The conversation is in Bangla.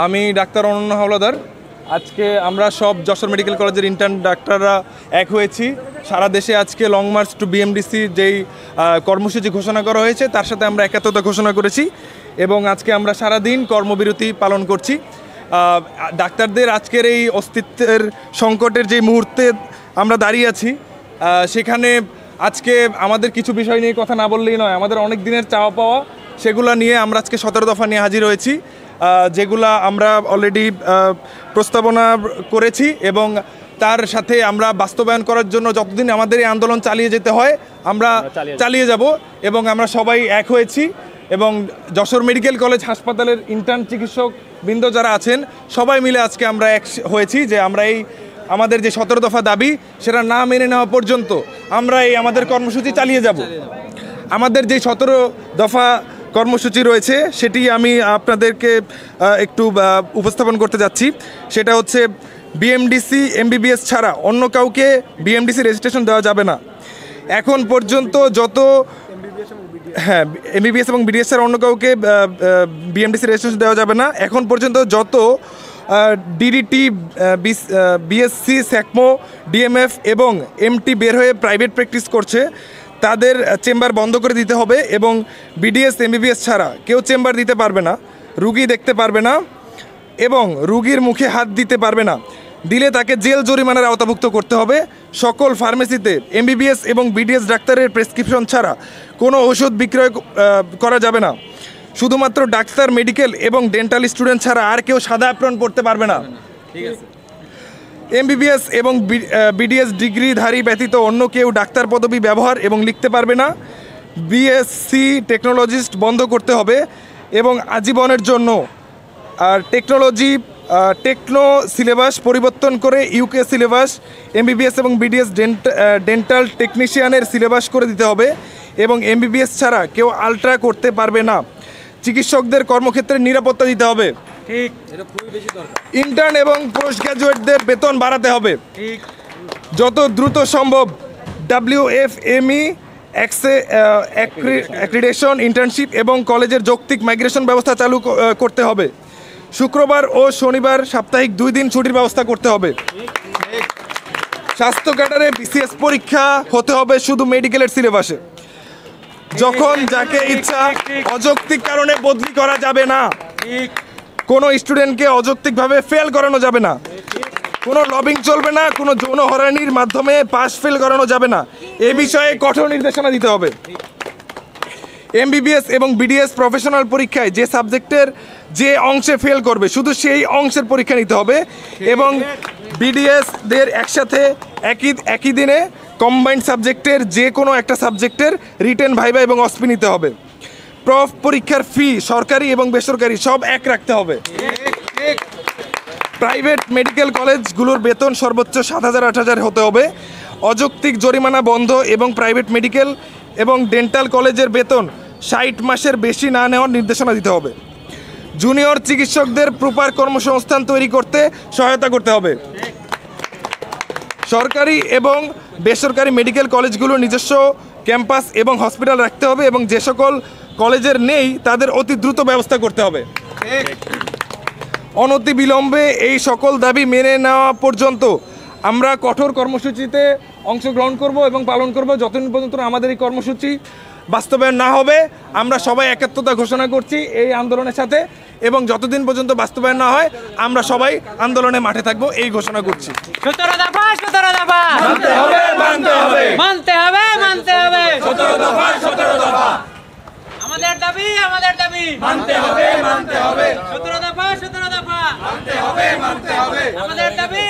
আমি ডাক্তার অনন্য হাওলাদার। আজকে আমরা সব যশোর মেডিকেল কলেজের ইন্টার্ন ডাক্তাররা এক হয়েছি। সারা দেশে আজকে লং মার্চ টু বিএমডিসি যেই কর্মসূচি ঘোষণা করা হয়েছে তার সাথে আমরা একাত্মতা ঘোষণা করেছি এবং আজকে আমরা সারাদিন কর্মবিরতি পালন করছি। ডাক্তারদের আজকের এই অস্তিত্বের সংকটের যে মুহূর্তে আমরা দাঁড়িয়ে আছি সেখানে আজকে আমাদের কিছু বিষয় নিয়ে কথা না বললেই নয়। আমাদের অনেক দিনের চাওয়া পাওয়া সেগুলো নিয়ে আমরা আজকে 17 দফা নিয়ে হাজির হয়েছি, যেগুলা আমরা অলরেডি প্রস্তাবনা করেছি এবং তার সাথে আমরা বাস্তবায়ন করার জন্য যতদিন আমাদের এই আন্দোলন চালিয়ে যেতে হয় আমরা চালিয়ে যাব এবং আমরা সবাই এক হয়েছি এবং যশোর মেডিকেল কলেজ হাসপাতালের ইন্টার্ন চিকিৎসক বৃন্দ যারা আছেন সবাই মিলে আজকে আমরা এক হয়েছি যে আমরা এই আমাদের যে 17 দফা দাবি সেটা না মেনে নেওয়া পর্যন্ত আমরা এই আমাদের কর্মসূচি চালিয়ে যাব। আমাদের যে 17 দফা কর্মসূচি রয়েছে সেটি আমি আপনাদেরকে একটু উপস্থাপন করতে যাচ্ছি। সেটা হচ্ছে বিএমডিসি এমবিবিএস ছাড়া অন্য কাউকে বিএমডিসি রেজিস্ট্রেশন দেওয়া যাবে না। এখন পর্যন্ত যত এমবিবিএস এবং বিডিএস ছাড়া অন্য কাউকে বিএমডিসি রেজিস্ট্রেশন দেওয়া যাবে না। এখন পর্যন্ত যত ডিডিটি, বিএসসি, স্যাকমো, ডিএমএফ এবং এমটি বের হয়ে প্রাইভেট প্র্যাকটিস করছে তাদের চেম্বার বন্ধ করে দিতে হবে এবং বিডিএস এমবিবিএস ছাড়া কেউ চেম্বার দিতে পারবে না, রুগী দেখতে পারবে না এবং রুগীর মুখে হাত দিতে পারবে না। দিলে তাকে জেল জরিমানার আওতাভুক্ত করতে হবে। সকল ফার্মেসিতে এমবিবিএস এবং বিডিএস ডাক্তারের প্রেসক্রিপশন ছাড়া কোনো ওষুধ বিক্রয় করা যাবে না। শুধুমাত্র ডাক্তার, মেডিকেল এবং ডেন্টাল স্টুডেন্ট ছাড়া আর কেউ সাদা অ্যাপ্রন পড়তে পারবে না। ঠিক আছে। এমবিবিএস এবং বিডিএস ডিগ্রিধারী ব্যতীত অন্য কেউ ডাক্তার পদবি ব্যবহার এবং লিখতে পারবে না। বিএসসি টেকনোলজিস্ট বন্ধ করতে হবে এবং আজীবনের জন্য আর টেকনো সিলেবাস পরিবর্তন করে ইউকে সিলেবাস এমবিবিএস এবং বিডিএস ডেন্টাল টেকনিশিয়ানের সিলেবাস করে দিতে হবে এবং এমবিবিএস ছাড়া কেউ আলট্রা করতে পারবে না। চিকিৎসকদের কর্মক্ষেত্রে নিরাপত্তা দিতে হবে। ঠিক, এটা খুবই বেশি দরকার। ইন্টার্ন এবং পোস্ট গ্র্যাজুয়েটদের বেতন বাড়াতে হবে। ঠিক, যত দ্রুত সম্ভব WFME অ্যাক্রিডিটেশন, ইন্টার্নশিপ এবং কলেজের যৌক্তিক মাইগ্রেশন ব্যবস্থা চালু করতে হবে। শুক্রবার ও শনিবার সাপ্তাহিক 2 দিন ছুটির ব্যবস্থা করতে হবে। স্বাস্থ্য ক্যাডারে বিসিএস পরীক্ষা হতে হবে শুধু মেডিকেলের সিলেবাসে। যখন যাকে ইচ্ছা অযৌক্তিক কারণে বদলি করা যাবে না। কোনো স্টুডেন্টকে অযৌক্তিকভাবে ফেল করানো যাবে না। কোনো লবিং চলবে না। কোনো যৌন হয়রানির মাধ্যমে পাস ফেল করানো যাবে না। এ বিষয়ে কঠোর নির্দেশনা দিতে হবে। এমবিবিএস এবং বিডিএস প্রফেশনাল পরীক্ষায় যে সাবজেক্টের যে অংশে ফেল করবে শুধু সেই অংশের পরীক্ষা নিতে হবে এবং বিডিএসদের একসাথে একই দিনে কম্বাইন্ড সাবজেক্টের যে কোনো একটা সাবজেক্টের রিটেন ভাইভা এবং অসপি নিতে হবে। প্রফ পরীক্ষার ফি সরকারি এবং বেসরকারি সব এক রাখতে হবে। প্রাইভেট মেডিকেল কলেজগুলোর বেতন সর্বোচ্চ 7,000 8,000 হতে হবে। অযৌক্তিক জরিমানা বন্ধ এবং প্রাইভেট মেডিকেল এবং ডেন্টাল কলেজের বেতন 60 মাসের বেশি না নেওয়ার নির্দেশনা দিতে হবে। জুনিয়র চিকিৎসকদের প্রপার কর্মসংস্থান তৈরি করতে সহায়তা করতে হবে। সরকারি এবং বেসরকারি মেডিকেল কলেজগুলোর নিজস্ব ক্যাম্পাস এবং হসপিটাল রাখতে হবে এবং যে সকল কলেজের নেই তাদের অতি দ্রুত ব্যবস্থা করতে হবে। অনতি বিলম্বে এই সকল দাবি মেনে নেওয়া পর্যন্ত আমরা কঠোর কর্মসূচিতে অংশগ্রহণ করব এবং পালন করব। যতদিন পর্যন্ত আমাদের এই কর্মসূচি বাস্তবায়ন না হবে আমরা সবাই একাত্মতা ঘোষণা করছি এই আন্দোলনের সাথে এবং যতদিন পর্যন্ত বাস্তবায়ন না হয় আমরা সবাই আন্দোলনে মাঠে থাকবো এই ঘোষণা করছি। 17 দফা 17 দফা মানতে হবে মানতে হবে মানতে হবে মানতে হবে 17 দফা 17 দফা আমাদের দাবি মানতে হবে 17 দফা 17 দফা মানতে হবে আমাদের দাবি।